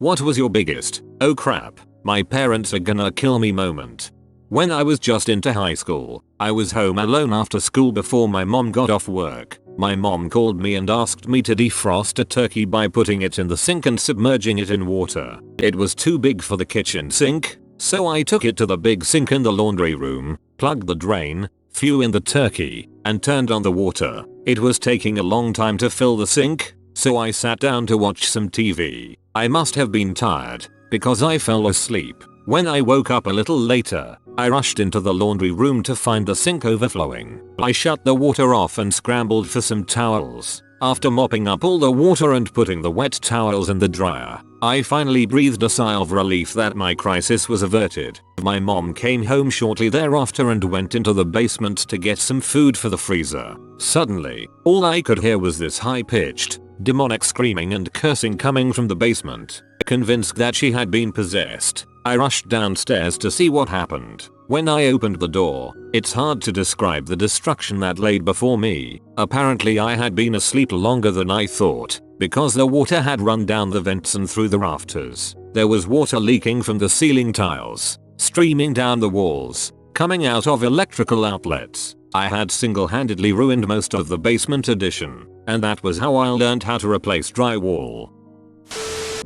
What was your biggest, oh crap, my parents are gonna kill me moment? When I was just into high school, I was home alone after school before my mom got off work. My mom called me and asked me to defrost a turkey by putting it in the sink and submerging it in water. It was too big for the kitchen sink, so I took it to the big sink in the laundry room, plugged the drain, threw in the turkey, and turned on the water. It was taking a long time to fill the sink, so I sat down to watch some TV. I must have been tired, because I fell asleep. When I woke up a little later, I rushed into the laundry room to find the sink overflowing. I shut the water off and scrambled for some towels. After mopping up all the water and putting the wet towels in the dryer, I finally breathed a sigh of relief that my crisis was averted. My mom came home shortly thereafter and went into the basement to get some food for the freezer. Suddenly, all I could hear was this high-pitched, demonic screaming and cursing coming from the basement. Convinced that she had been possessed, I rushed downstairs to see what happened. When I opened the door, it's hard to describe the destruction that laid before me. Apparently I had been asleep longer than I thought, because the water had run down the vents and through the rafters. There was water leaking from the ceiling tiles, streaming down the walls, coming out of electrical outlets. I had single-handedly ruined most of the basement addition, and that was how I learned how to replace drywall.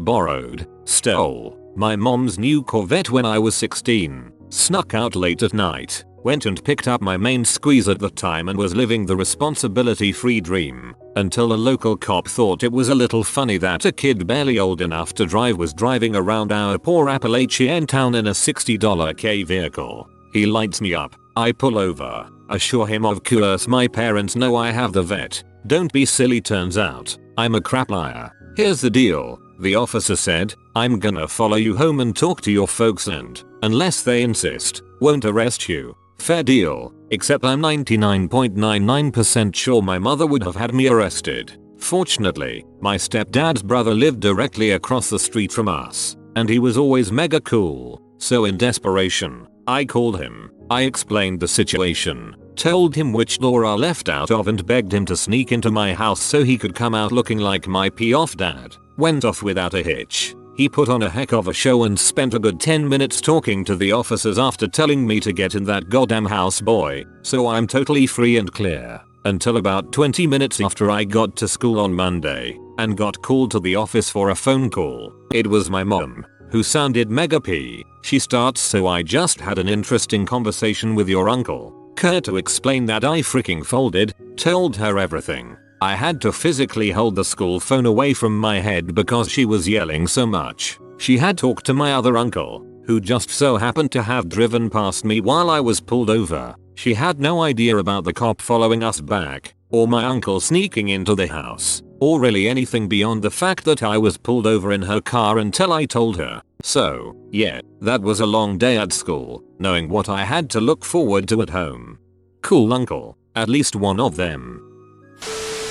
Borrowed, stole, my mom's new Corvette when I was 16, snuck out late at night, went and picked up my main squeeze at the time and was living the responsibility-free dream, until a local cop thought it was a little funny that a kid barely old enough to drive was driving around our poor Appalachian town in a $60 K vehicle. He lights me up, I pull over, assure him of course my parents know I have the vet, don't be silly turns out, I'm a crap liar. Here's the deal. The officer said, I'm gonna follow you home and talk to your folks and, unless they insist, won't arrest you. Fair deal, except I'm 99.99% sure my mother would have had me arrested. Fortunately, my stepdad's brother lived directly across the street from us, and he was always mega cool, so in desperation, I called him. I explained the situation, told him which door I left out of and begged him to sneak into my house so he could come out looking like my pee-off dad. Went off without a hitch. He put on a heck of a show and spent a good 10 minutes talking to the officers after telling me to get in that goddamn house boy, so I'm totally free and clear. Until about 20 minutes after I got to school on Monday, and got called to the office for a phone call. It was my mom, who sounded mega pee. She starts, so I just had an interesting conversation with your uncle. Care to explain that I freaking folded, told her everything. I had to physically hold the school phone away from my head because she was yelling so much. She had talked to my other uncle, who just so happened to have driven past me while I was pulled over. She had no idea about the cop following us back, or my uncle sneaking into the house, or really anything beyond the fact that I was pulled over in her car until I told her. So, yeah, that was a long day at school, knowing what I had to look forward to at home. Cool uncle, at least one of them.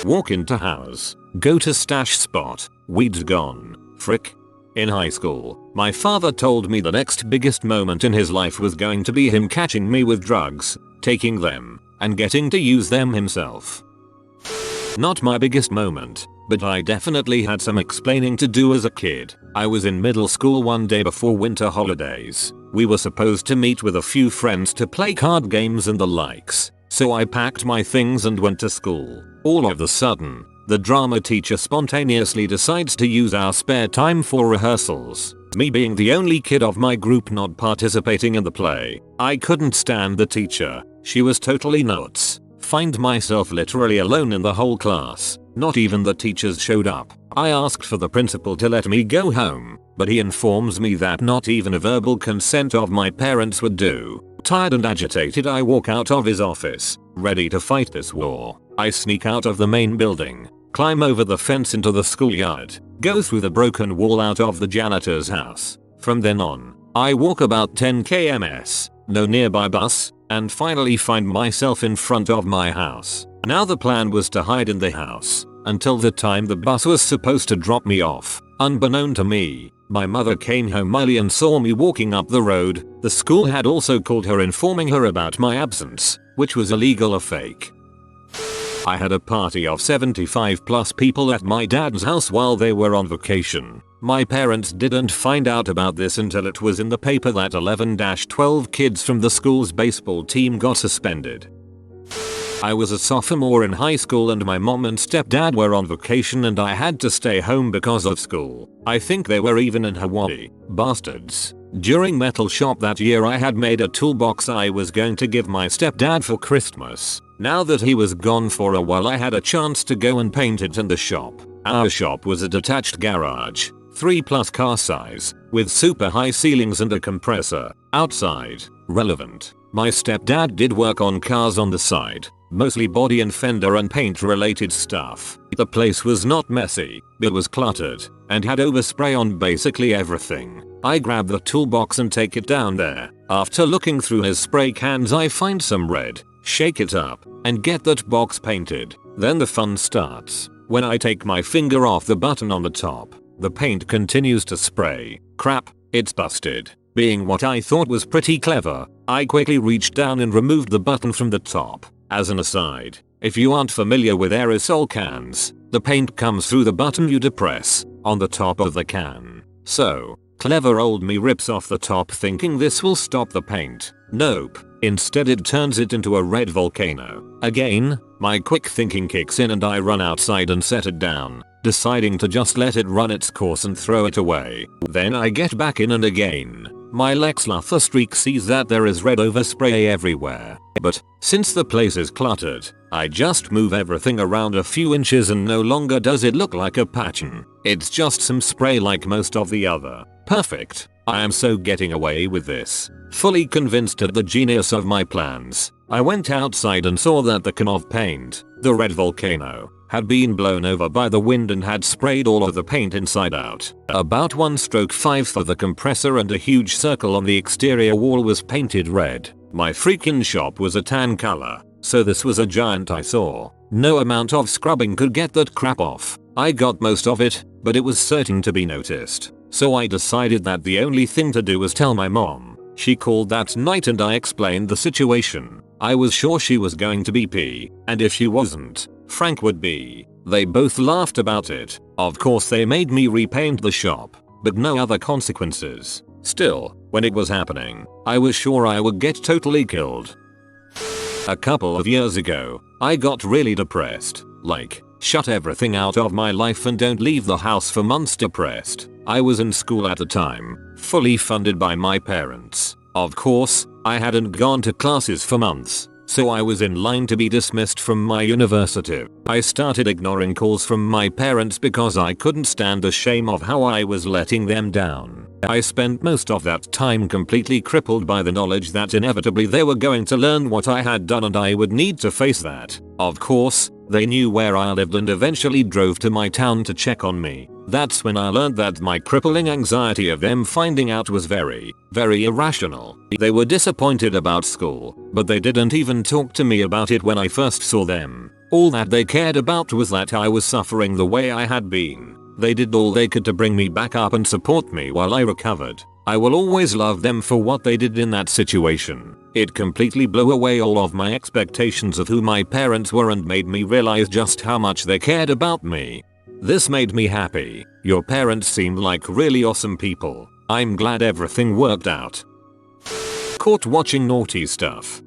Walk into house, go to stash spot, weeds gone, frick. In high school, my father told me the next biggest moment in his life was going to be him catching me with drugs, taking them, and getting to use them himself. Not my biggest moment, but I definitely had some explaining to do as a kid. I was in middle school one day before winter holidays. We were supposed to meet with a few friends to play card games and the likes, so I packed my things and went to school. All of a sudden, the drama teacher spontaneously decides to use our spare time for rehearsals. Me being the only kid of my group not participating in the play, I couldn't stand the teacher. She was totally nuts. Find myself literally alone in the whole class. Not even the teachers showed up. I asked for the principal to let me go home, but he informs me that not even a verbal consent of my parents would do. Tired and agitated, I walk out of his office, ready to fight this war. I sneak out of the main building, climb over the fence into the schoolyard, go through the broken wall out of the janitor's house. From then on, I walk about 10 kms, no nearby bus, and finally find myself in front of my house. Now the plan was to hide in the house until the time the bus was supposed to drop me off. Unbeknown to me, my mother came home early and saw me walking up the road. The school had also called her informing her about my absence, which was illegal or fake. I had a party of 75 plus people at my dad's house while they were on vacation. My parents didn't find out about this until it was in the paper that 11-12 kids from the school's baseball team got suspended. I was a sophomore in high school and my mom and stepdad were on vacation and I had to stay home because of school. I think they were even in Hawaii. Bastards. During metal shop that year I had made a toolbox I was going to give my stepdad for Christmas. Now that he was gone for a while I had a chance to go and paint it in the shop. Our shop was a detached garage, 3+ car size, with super high ceilings and a compressor. Outside. Relevant. My stepdad did work on cars on the side, mostly body and fender and paint related stuff. The place was not messy, but was cluttered, and had overspray on basically everything. I grab the toolbox and take it down there. After looking through his spray cans I find some red, shake it up, and get that box painted. Then the fun starts. When I take my finger off the button on the top, the paint continues to spray. Crap, it's busted. Being what I thought was pretty clever, I quickly reached down and removed the button from the top. As an aside, if you aren't familiar with aerosol cans, the paint comes through the button you depress on the top of the can. So, clever old me rips off the top thinking this will stop the paint. Nope. Instead it turns it into a red volcano. Again, my quick thinking kicks in and I run outside and set it down, deciding to just let it run its course and throw it away. Then I get back in and again, my Lex Luthor streak sees that there is red overspray everywhere. But, since the place is cluttered, I just move everything around a few inches and no longer does it look like a pattern. It's just some spray like most of the other. Perfect. I am so getting away with this. Fully convinced at the genius of my plans, I went outside and saw that the can of paint, the red volcano, had been blown over by the wind and had sprayed all of the paint inside out. About 1/5 of the compressor and a huge circle on the exterior wall was painted red. My freaking shop was a tan color, so this was a giant eyesore. No amount of scrubbing could get that crap off. I got most of it, but it was certain to be noticed. So I decided that the only thing to do was tell my mom. She called that night and I explained the situation. I was sure she was going to be P, and if she wasn't, Frank would be. They both laughed about it. Of course they made me repaint the shop, but no other consequences. Still, when it was happening, I was sure I would get totally killed. A couple of years ago, I got really depressed. Like, shut everything out of my life and don't leave the house for months depressed. I was in school at the time, fully funded by my parents. Of course, I hadn't gone to classes for months, so I was in line to be dismissed from my university. I started ignoring calls from my parents because I couldn't stand the shame of how I was letting them down. I spent most of that time completely crippled by the knowledge that inevitably they were going to learn what I had done and I would need to face that. Of course, they knew where I lived and eventually drove to my town to check on me. That's when I learned that my crippling anxiety of them finding out was very, very irrational. They were disappointed about school, but they didn't even talk to me about it when I first saw them. All that they cared about was that I was suffering the way I had been. They did all they could to bring me back up and support me while I recovered. I will always love them for what they did in that situation. It completely blew away all of my expectations of who my parents were and made me realize just how much they cared about me. This made me happy. Your parents seemed like really awesome people. I'm glad everything worked out. Caught watching naughty stuff.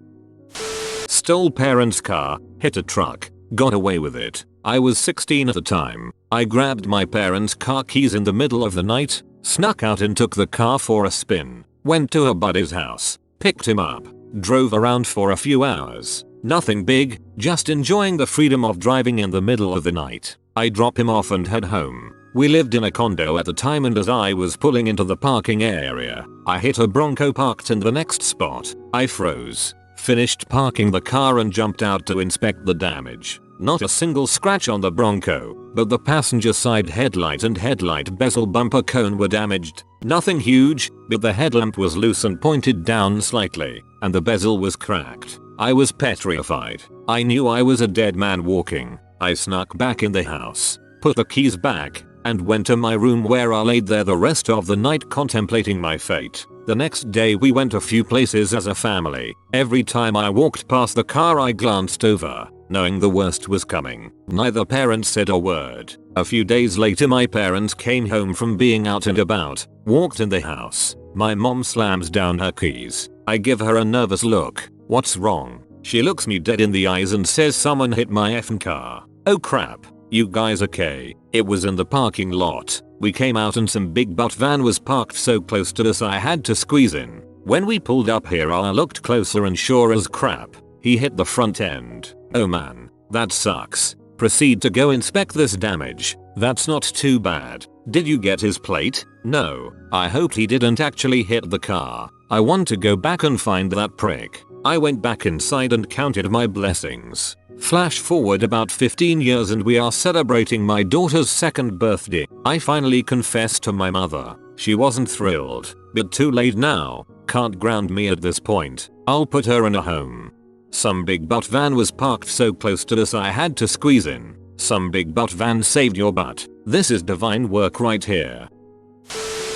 Stole parents' car, hit a truck, got away with it. I was 16 at the time. I grabbed my parents' car keys in the middle of the night, snuck out and took the car for a spin, went to a buddy's house, picked him up, drove around for a few hours. Nothing big, just enjoying the freedom of driving in the middle of the night. I drop him off and head home. We lived in a condo at the time and as I was pulling into the parking area, I hit a Bronco parked in the next spot. I froze, finished parking the car and jumped out to inspect the damage. Not a single scratch on the Bronco, but the passenger side headlight and headlight bezel bumper cone were damaged. Nothing huge, but the headlamp was loose and pointed down slightly, and the bezel was cracked. I was petrified. I knew I was a dead man walking. I snuck back in the house, put the keys back, and went to my room where I laid there the rest of the night contemplating my fate. The next day we went a few places as a family. Every time I walked past the car I glanced over, knowing the worst was coming. Neither parent said a word. A few days later my parents came home from being out and about, walked in the house. My mom slams down her keys. I give her a nervous look. What's wrong? She looks me dead in the eyes and says someone hit my effing car. Oh crap. You guys okay? It was in the parking lot. We came out and some big butt van was parked so close to us I had to squeeze in. When we pulled up here I looked closer and sure as crap, he hit the front end. Oh man, that sucks. Proceed to go inspect this damage. That's not too bad. Did you get his plate? No. I hoped he didn't actually hit the car. I want to go back and find that prick. I went back inside and counted my blessings. Flash forward about 15 years and we are celebrating my daughter's 2nd birthday. I finally confessed to my mother. She wasn't thrilled, but too late now. Can't ground me at this point. I'll put her in a home. Some big butt van was parked so close to us I had to squeeze in. Some big butt van saved your butt. This is divine work right here.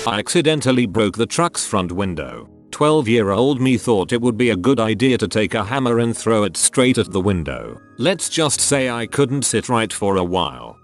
I accidentally broke the truck's front window. 12-year-old me thought it would be a good idea to take a hammer and throw it straight at the window. Let's just say I couldn't sit right for a while.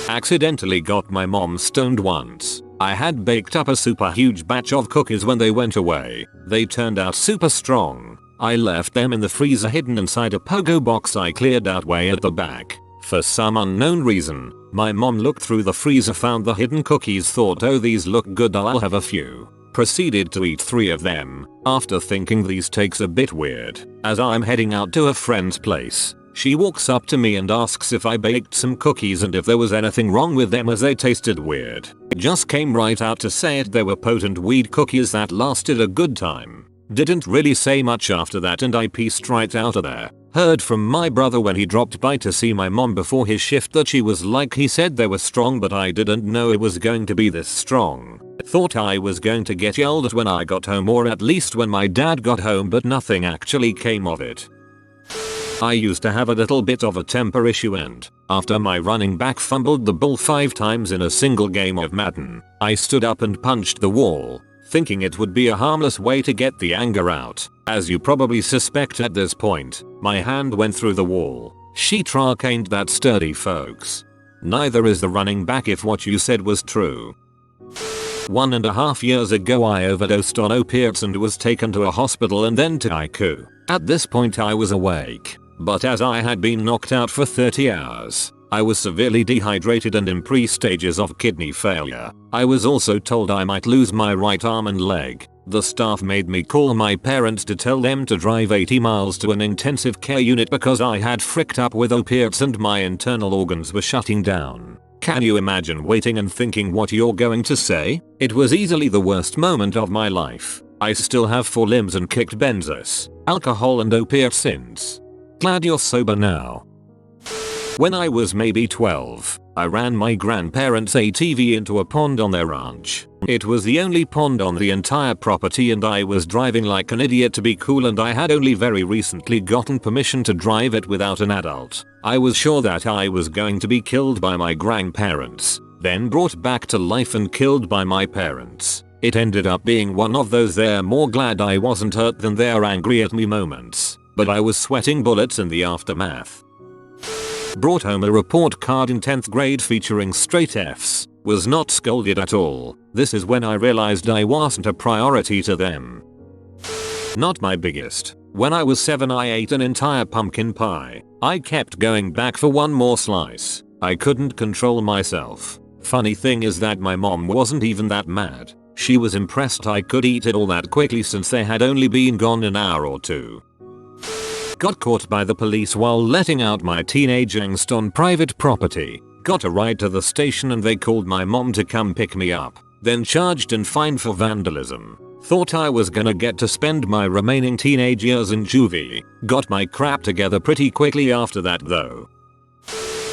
Accidentally got my mom stoned once. I had baked up a super huge batch of cookies when they went away. They turned out super strong. I left them in the freezer hidden inside a pogo box I cleared out way at the back. For some unknown reason, my mom looked through the freezer, found the hidden cookies, thought, oh these look good, I'll have a few. Proceeded to eat 3 of them, after thinking these takes a bit weird. As I'm heading out to a friend's place, she walks up to me and asks if I baked some cookies and if there was anything wrong with them as they tasted weird. Just came right out to say it, they were potent weed cookies that lasted a good time. Didn't really say much after that and I pieced right out of there. Heard from my brother when he dropped by to see my mom before his shift that she was like, he said they were strong but I didn't know it was going to be this strong. Thought I was going to get yelled at when I got home, or at least when my dad got home, but nothing actually came of it. I used to have a little bit of a temper issue and, after my running back fumbled the ball 5 times in a single game of Madden, I stood up and punched the wall, thinking it would be a harmless way to get the anger out. As you probably suspect at this point, my hand went through the wall. Sheetrock ain't that sturdy, folks. Neither is the running back if what you said was true. 1.5 years ago I overdosed on opiates and was taken to a hospital and then to ICU. At this point I was awake, but as I had been knocked out for 30 hours, I was severely dehydrated and in pre-stages of kidney failure. I was also told I might lose my right arm and leg. The staff made me call my parents to tell them to drive 80 miles to an intensive care unit because I had fricked up with opiates and my internal organs were shutting down. Can you imagine waiting and thinking what you're going to say? It was easily the worst moment of my life. I still have 4 limbs and kicked benzos, alcohol and opiate since. Glad you're sober now. When I was maybe 12, I ran my grandparents' ATV into a pond on their ranch. It was the only pond on the entire property and I was driving like an idiot to be cool, and I had only very recently gotten permission to drive it without an adult. I was sure that I was going to be killed by my grandparents, then brought back to life and killed by my parents. It ended up being one of those they're more glad I wasn't hurt than they're angry at me moments, but I was sweating bullets in the aftermath. Brought home a report card in 10th grade featuring straight Fs. Was not scolded at all. This is when I realized I wasn't a priority to them. Not my biggest. When I was 7 I ate an entire pumpkin pie. I kept going back for one more slice. I couldn't control myself. Funny thing is that my mom wasn't even that mad. She was impressed I could eat it all that quickly since they had only been gone an hour or 2. Got caught by the police while letting out my teenage angst on private property. Got a ride to the station and they called my mom to come pick me up. Then charged and fined for vandalism. Thought I was gonna get to spend my remaining teenage years in juvie. Got my crap together pretty quickly after that though.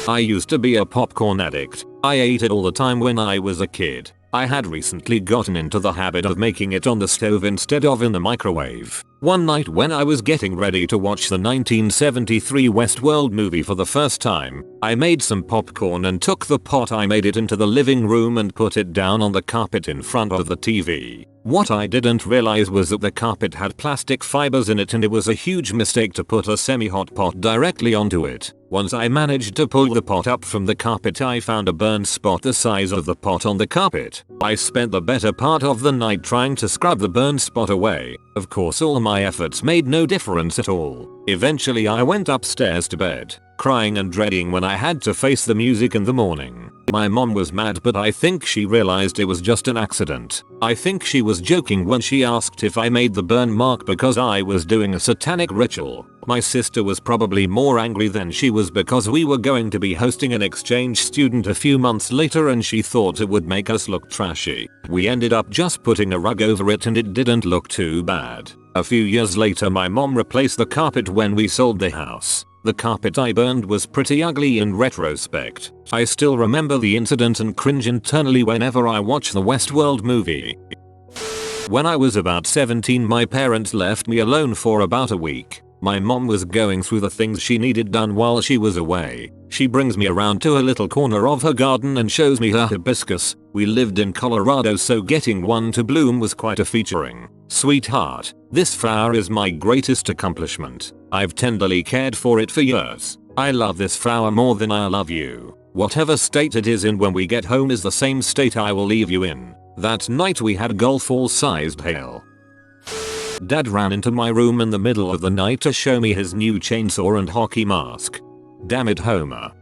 I used to be a popcorn addict. I ate it all the time when I was a kid. I had recently gotten into the habit of making it on the stove instead of in the microwave. One night when I was getting ready to watch the 1973 Westworld movie for the first time, I made some popcorn and took the pot I made it into the living room and put it down on the carpet in front of the TV. What I didn't realize was that the carpet had plastic fibers in it and it was a huge mistake to put a semi-hot pot directly onto it. Once I managed to pull the pot up from the carpet, I found a burn spot the size of the pot on the carpet. I spent the better part of the night trying to scrub the burn spot away. Of course, all my efforts made no difference at all. Eventually I went upstairs to bed, crying and dreading when I had to face the music in the morning. My mom was mad, but I think she realized it was just an accident. I think she was joking when she asked if I made the burn mark because I was doing a satanic ritual. My sister was probably more angry than she was because we were going to be hosting an exchange student a few months later and she thought it would make us look trashy. We ended up just putting a rug over it and it didn't look too bad. A few years later my mom replaced the carpet when we sold the house. The carpet I burned was pretty ugly in retrospect. I still remember the incident and cringe internally whenever I watch the Westworld movie. When I was about 17, my parents left me alone for about a week. My mom was going through the things she needed done while she was away. She brings me around to a little corner of her garden and shows me her hibiscus. We lived in Colorado, so getting one to bloom was quite a featuring. Sweetheart, this flower is my greatest accomplishment. I've tenderly cared for it for years. I love this flower more than I love you. Whatever state it is in when we get home is the same state I will leave you in. That night we had golf ball-sized hail. Dad ran into my room in the middle of the night to show me his new chainsaw and hockey mask. Damn it, Homer.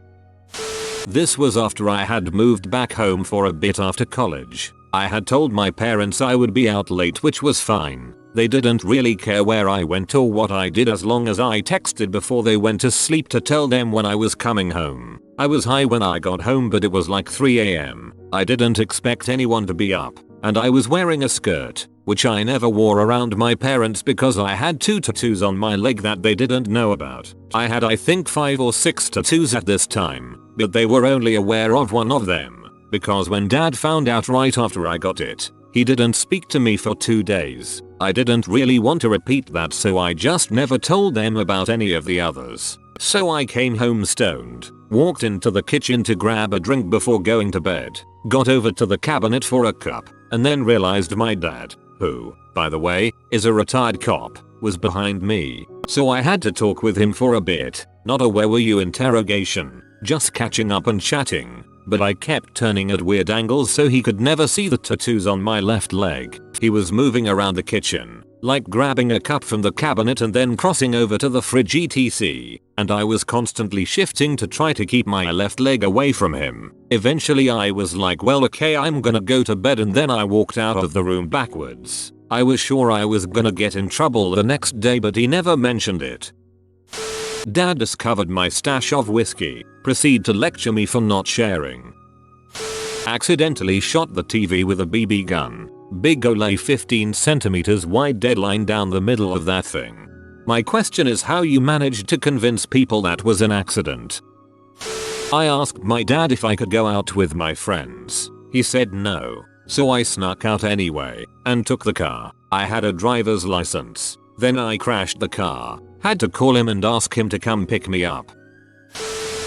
This was after I had moved back home for a bit after college. I had told my parents I would be out late, which was fine. They didn't really care where I went or what I did as long as I texted before they went to sleep to tell them when I was coming home. I was high when I got home, but it was like 3 AM. I didn't expect anyone to be up, and I was wearing a skirt, which I never wore around my parents because I had 2 tattoos on my leg that they didn't know about. I had I think 5 or 6 tattoos at this time, but they were only aware of one of them, because when Dad found out right after I got it, he didn't speak to me for 2 days. I didn't really want to repeat that, so I just never told them about any of the others. So I came home stoned, walked into the kitchen to grab a drink before going to bed, got over to the cabinet for a cup, and then realized my dad, who, by the way, is a retired cop, was behind me. So I had to talk with him for a bit. Not a "where were you" interrogation, just catching up and chatting. But I kept turning at weird angles so he could never see the tattoos on my left leg. He was moving around the kitchen, like grabbing a cup from the cabinet and then crossing over to the fridge etc. And I was constantly shifting to try to keep my left leg away from him. Eventually I was like, well, okay, I'm gonna go to bed, and then I walked out of the room backwards. I was sure I was gonna get in trouble the next day, but he never mentioned it. Dad discovered my stash of whiskey, proceed to lecture me for not sharing. Accidentally shot the TV with a BB gun. Big ole 15 centimeters wide deadline down the middle of that thing. My question is how you managed to convince people that was an accident. I asked my dad if I could go out with my friends. He said no. So I snuck out anyway and took the car. I had a driver's license. Then I crashed the car. Had to call him and ask him to come pick me up.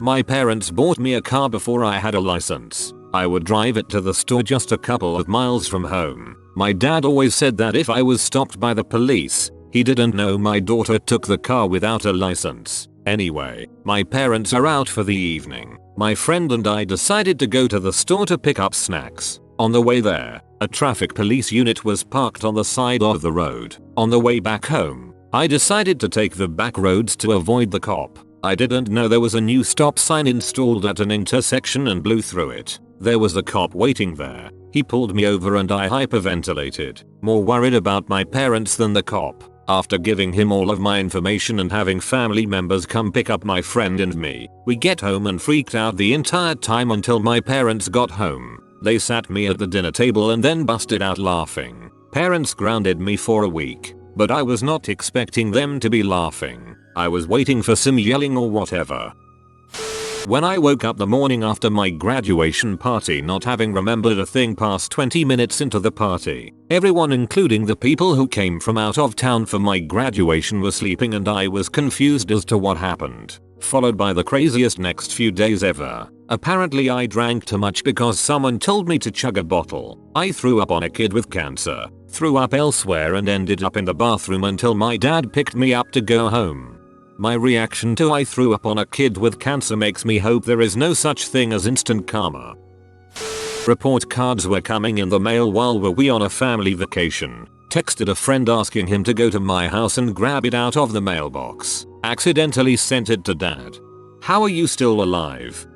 My parents bought me a car before I had a license. I would drive it to the store just a couple of miles from home. My dad always said that if I was stopped by the police, he didn't know my daughter took the car without a license. Anyway, my parents are out for the evening. My friend and I decided to go to the store to pick up snacks. On the way there, a traffic police unit was parked on the side of the road. On the way back home, I decided to take the back roads to avoid the cop. I didn't know there was a new stop sign installed at an intersection and blew through it. There was a cop waiting there. He pulled me over and I hyperventilated, more worried about my parents than the cop. After giving him all of my information and having family members come pick up my friend and me, we get home and freaked out the entire time until my parents got home. They sat me at the dinner table and then busted out laughing. Parents grounded me for a week. But I was not expecting them to be laughing. I was waiting for some yelling or whatever. When I woke up the morning after my graduation party, not having remembered a thing past 20 minutes into the party, everyone including the people who came from out of town for my graduation was sleeping and I was confused as to what happened. Followed by the craziest next few days ever. Apparently I drank too much because someone told me to chug a bottle. I threw up on a kid with cancer, threw up elsewhere and ended up in the bathroom until my dad picked me up to go home. My reaction to I threw up on a kid with cancer makes me hope there is no such thing as instant karma. Report cards were coming in the mail while we on a family vacation. Texted a friend asking him to go to my house and grab it out of the mailbox. Accidentally sent it to dad. How are you still alive?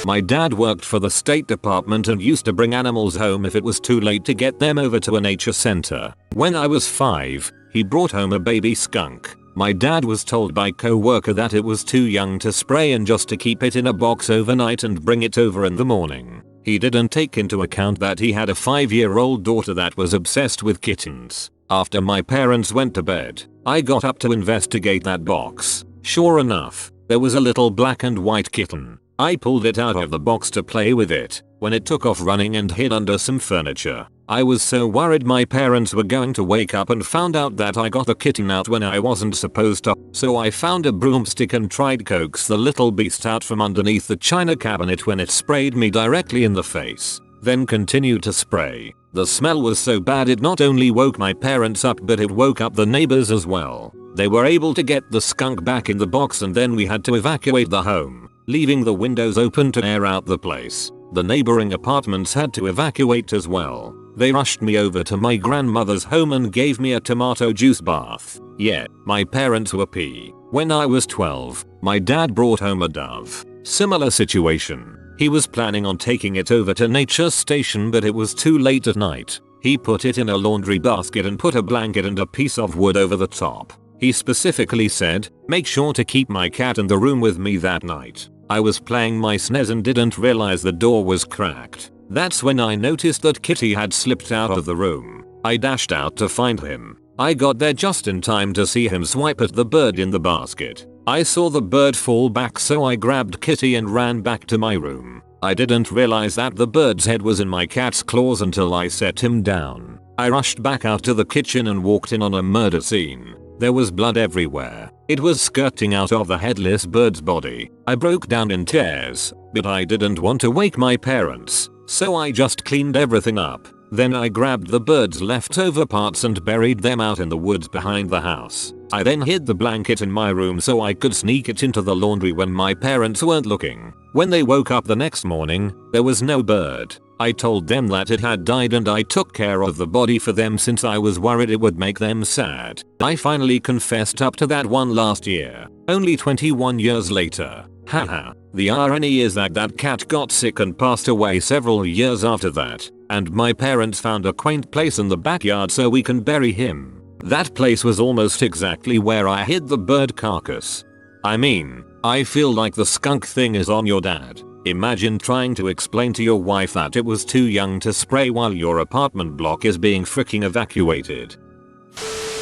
My dad worked for the State Department and used to bring animals home if it was too late to get them over to a nature center. When I was 5, he brought home a baby skunk. My dad was told by co-worker that it was too young to spray and just to keep it in a box overnight and bring it over in the morning. He didn't take into account that he had a 5-year-old daughter that was obsessed with kittens. After my parents went to bed, I got up to investigate that box. Sure enough, there was a little black and white kitten. I pulled it out of the box to play with it when it took off running and hid under some furniture. I was so worried my parents were going to wake up and found out that I got the kitten out when I wasn't supposed to, so I found a broomstick and tried coax the little beast out from underneath the china cabinet when it sprayed me directly in the face, then continued to spray. The smell was so bad it not only woke my parents up but it woke up the neighbors as well. They were able to get the skunk back in the box and then we had to evacuate the home, leaving the windows open to air out the place. The neighboring apartments had to evacuate as well. They rushed me over to my grandmother's home and gave me a tomato juice bath. Yeah, my parents were pee. When I was 12, my dad brought home a dove. Similar situation. He was planning on taking it over to nature station but it was too late at night. He put it in a laundry basket and put a blanket and a piece of wood over the top. He specifically said, "Make sure to keep my cat in the room with me that night." I was playing my SNES and didn't realize the door was cracked. That's when I noticed that Kitty had slipped out of the room. I dashed out to find him. I got there just in time to see him swipe at the bird in the basket. I saw the bird fall back so I grabbed Kitty and ran back to my room. I didn't realize that the bird's head was in my cat's claws until I set him down. I rushed back out to the kitchen and walked in on a murder scene. There was blood everywhere. It was skirting out of the headless bird's body. I broke down in tears, but I didn't want to wake my parents, so I just cleaned everything up. Then I grabbed the bird's leftover parts and buried them out in the woods behind the house. I then hid the blanket in my room so I could sneak it into the laundry when my parents weren't looking. When they woke up the next morning, there was no bird. I told them that it had died and I took care of the body for them since I was worried it would make them sad. I finally confessed up to that one last year, only 21 years later. Haha. The irony is that that cat got sick and passed away several years after that, and my parents found a quaint place in the backyard so we can bury him. That place was almost exactly where I hid the bird carcass. I mean, I feel like the skunk thing is on your dad. Imagine trying to explain to your wife that it was too young to spray while your apartment block is being freaking evacuated.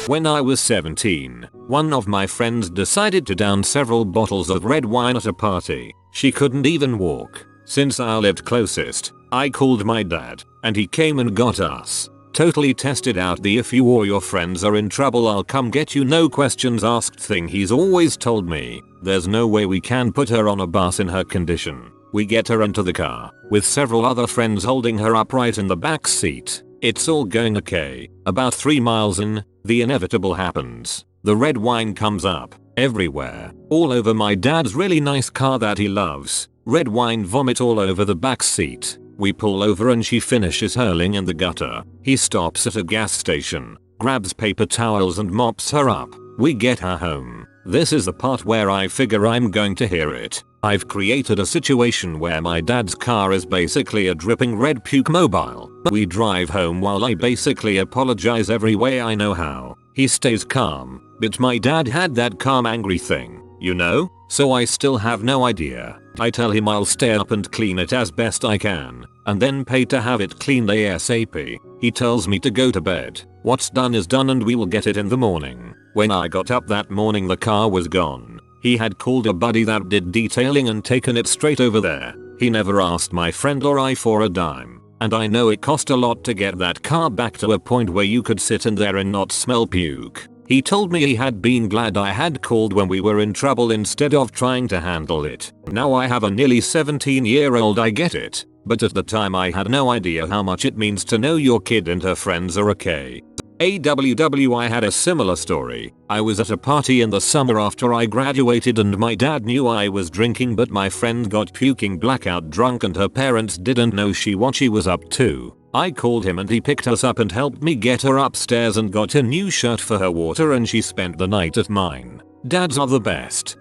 When I was 17, one of my friends decided to down several bottles of red wine at a party. She couldn't even walk. Since I lived closest, I called my dad, and he came and got us. Totally tested out the "if you or your friends are in trouble I'll come get you no questions asked" thing he's always told me. There's no way we can put her on a bus in her condition. We get her into the car, with several other friends holding her upright in the back seat. It's all going okay. About 3 miles in, the inevitable happens. The red wine comes up, everywhere, all over my dad's really nice car that he loves. Red wine vomit all over the back seat. We pull over and she finishes hurling in the gutter. He stops at a gas station, grabs paper towels and mops her up. We get her home. This is the part where I figure I'm going to hear it. I've created a situation where my dad's car is basically a dripping red puke mobile. We drive home while I basically apologize every way I know how. He stays calm, but my dad had that calm angry thing, you know? So I still have no idea. I tell him I'll stay up and clean it as best I can, and then pay to have it cleaned ASAP. He tells me to go to bed. What's done is done and we will get it in the morning. When I got up that morning the car was gone. He had called a buddy that did detailing and taken it straight over there. He never asked my friend or I for a dime. And I know it cost a lot to get that car back to a point where you could sit in there and not smell puke. He told me he had been glad I had called when we were in trouble instead of trying to handle it. Now I have a nearly 17-year-old, I get it. But at the time I had no idea how much it means to know your kid and her friends are okay. I had a similar story. I was at a party in the summer after I graduated and my dad knew I was drinking, but my friend got puking blackout drunk and her parents didn't know what she was up to. I called him and he picked us up and helped me get her upstairs and got a new shirt for her water, and she spent the night at mine. Dads are the best.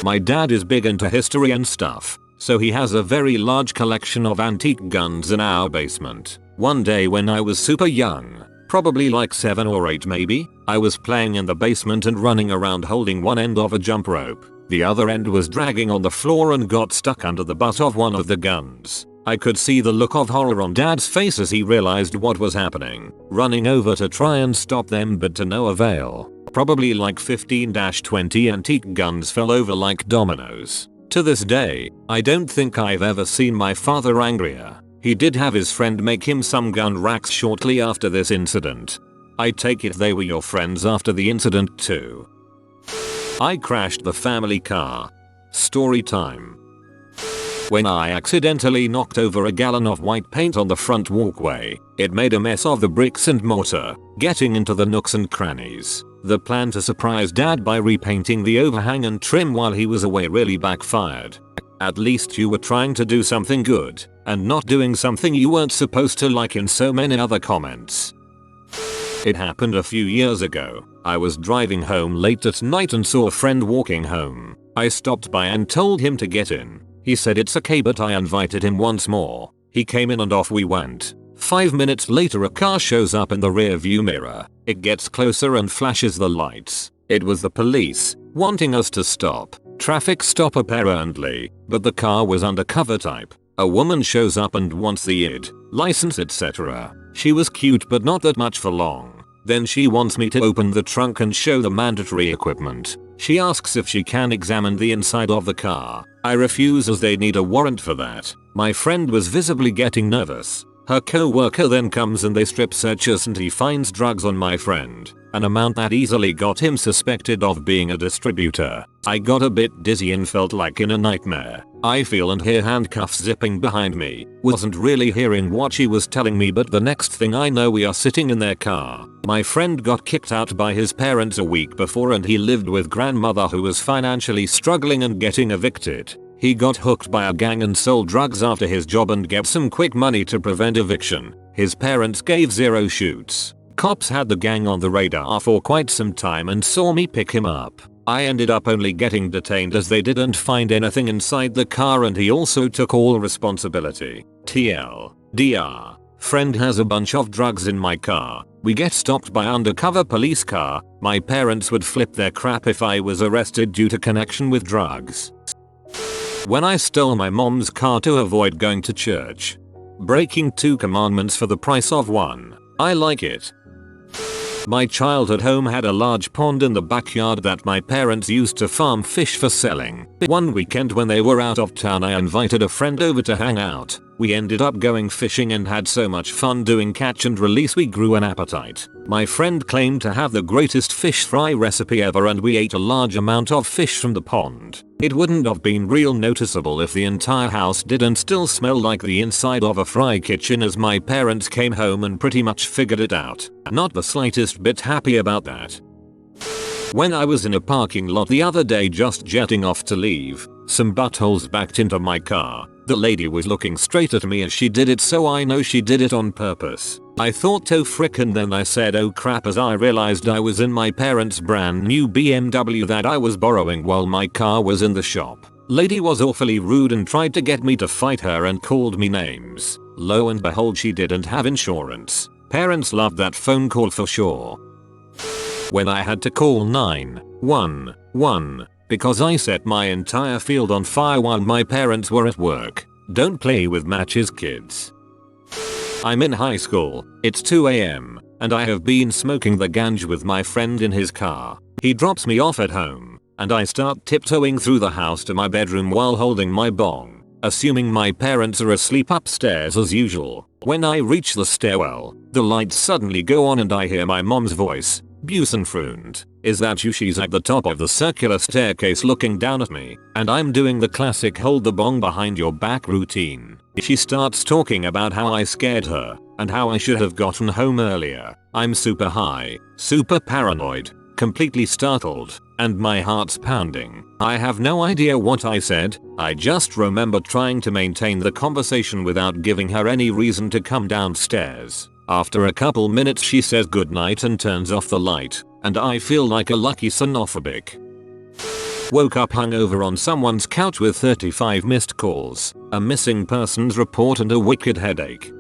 My dad is big into history and stuff, so he has a very large collection of antique guns in our basement. One day when I was super young, probably like 7 or 8 maybe, I was playing in the basement and running around holding one end of a jump rope. The other end was dragging on the floor and got stuck under the butt of one of the guns. I could see the look of horror on Dad's face as he realized what was happening, running over to try and stop them, but to no avail. Probably like 15-20 antique guns fell over like dominoes. To this day, I don't think I've ever seen my father angrier. He did have his friend make him some gun racks shortly after this incident. I take it they were your friends after the incident too. I crashed the family car. Story time. When I accidentally knocked over a gallon of white paint on the front walkway, it made a mess of the bricks and mortar, getting into the nooks and crannies. The plan to surprise Dad by repainting the overhang and trim while he was away really backfired. At least you were trying to do something good, and not doing something you weren't supposed to, like in so many other comments. It happened a few years ago. I was driving home late at night and saw a friend walking home. I stopped by and told him to get in. He said it's okay, but I invited him once more. He came in and off we went. 5 minutes later a car shows up in the rear view mirror. It gets closer and flashes the lights. It was the police, wanting us to stop. Traffic stop apparently, but the car was undercover type. A woman shows up and wants the ID, license, etc. She was cute but not that much for long. Then she wants me to open the trunk and show the mandatory equipment. She asks if she can examine the inside of the car. I refuse as they need a warrant for that. My friend was visibly getting nervous. Her co-worker then comes and they strip search us and he finds drugs on my friend, an amount that easily got him suspected of being a distributor. I got a bit dizzy and felt like in a nightmare. I feel and hear handcuffs zipping behind me. Wasn't really hearing what she was telling me, but the next thing I know we are sitting in their car. My friend got kicked out by his parents a week before and he lived with grandmother who was financially struggling and getting evicted. He got hooked by a gang and sold drugs after his job and got some quick money to prevent eviction. His parents gave 0 shoots. Cops had the gang on the radar for quite some time and saw me pick him up. I ended up only getting detained as they didn't find anything inside the car and he also took all responsibility. TLDR. Friend has a bunch of drugs in my car. We get stopped by undercover police car. My parents would flip their crap if I was arrested due to connection with drugs. When I stole my mom's car to avoid going to church. Breaking 2 commandments for the price of 1. I like it. My childhood home had a large pond in the backyard that my parents used to farm fish for selling. One weekend when they were out of town I invited a friend over to hang out. We ended up going fishing and had so much fun doing catch and release we grew an appetite. My friend claimed to have the greatest fish fry recipe ever and we ate a large amount of fish from the pond. It wouldn't have been real noticeable if the entire house didn't still smell like the inside of a fry kitchen, as my parents came home and pretty much figured it out. Not the slightest bit happy about that. When I was in a parking lot the other day just jetting off to leave, some buttholes backed into my car. The lady was looking straight at me as she did it, so I know she did it on purpose. I thought oh frick, and then I said oh crap as I realized I was in my parents' brand new BMW that I was borrowing while my car was in the shop. Lady was awfully rude and tried to get me to fight her and called me names. Lo and behold, she didn't have insurance. Parents loved that phone call for sure. When I had to call 911 because I set my entire field on fire while my parents were at work. Don't play with matches, kids. I'm in high school, it's 2 AM, and I have been smoking the ganj with my friend in his car. He drops me off at home, and I start tiptoeing through the house to my bedroom while holding my bong, assuming my parents are asleep upstairs as usual. When I reach the stairwell, the lights suddenly go on and I hear my mom's voice. Busenfreund, is that you? She's at the top of the circular staircase looking down at me, and I'm doing the classic hold the bong behind your back routine. She starts talking about how I scared her, and how I should have gotten home earlier. I'm super high, super paranoid, completely startled, and my heart's pounding. I have no idea what I said. I just remember trying to maintain the conversation without giving her any reason to come downstairs. After a couple minutes she says goodnight and turns off the light, and I feel like a lucky xenophobic. Woke up hungover on someone's couch with 35 missed calls, a missing persons report and a wicked headache.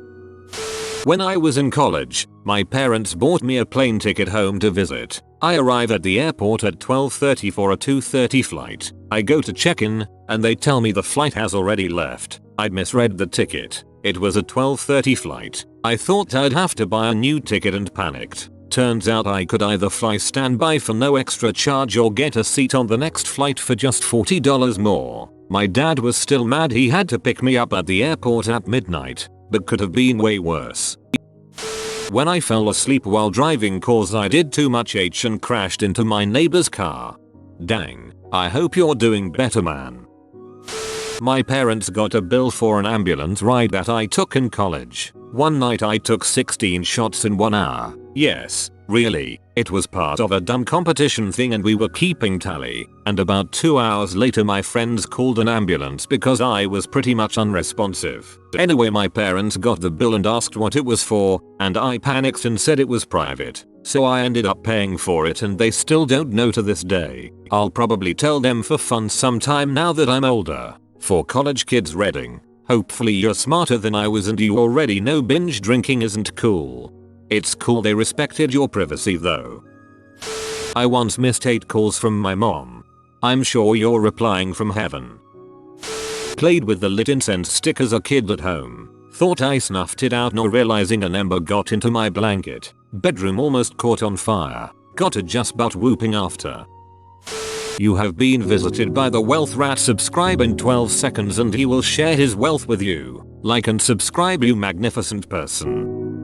When I was in college, my parents bought me a plane ticket home to visit. I arrive at the airport at 12:30 for a 2:30 flight. I go to check in, and they tell me the flight has already left. I'd misread the ticket. It was a 12:30 flight. I thought I'd have to buy a new ticket and panicked. Turns out I could either fly standby for no extra charge or get a seat on the next flight for just $40 more. My dad was still mad he had to pick me up at the airport at midnight, but could have been way worse. When I fell asleep while driving cause I did too much and crashed into my neighbor's car. Dang, I hope you're doing better, man. My parents got a bill for an ambulance ride that I took in college. One night I took 16 shots in 1 hour. Yes, really, it was part of a dumb competition thing and we were keeping tally, and about 2 hours later my friends called an ambulance because I was pretty much unresponsive. Anyway, my parents got the bill and asked what it was for, and I panicked and said it was private. So I ended up paying for it and they still don't know to this day. I'll probably tell them for fun sometime now that I'm older. For college kids reading, hopefully you're smarter than I was and you already know binge drinking isn't cool. It's cool they respected your privacy though. I once missed 8 calls from my mom. I'm sure you're replying from heaven. Played with the lit incense stick as a kid at home. Thought I snuffed it out, not realizing an ember got into my blanket. Bedroom almost caught on fire. Got a just about whooping after. You have been visited by the wealth rat. Subscribe in 12 seconds and he will share his wealth with you. Like and subscribe, you magnificent person.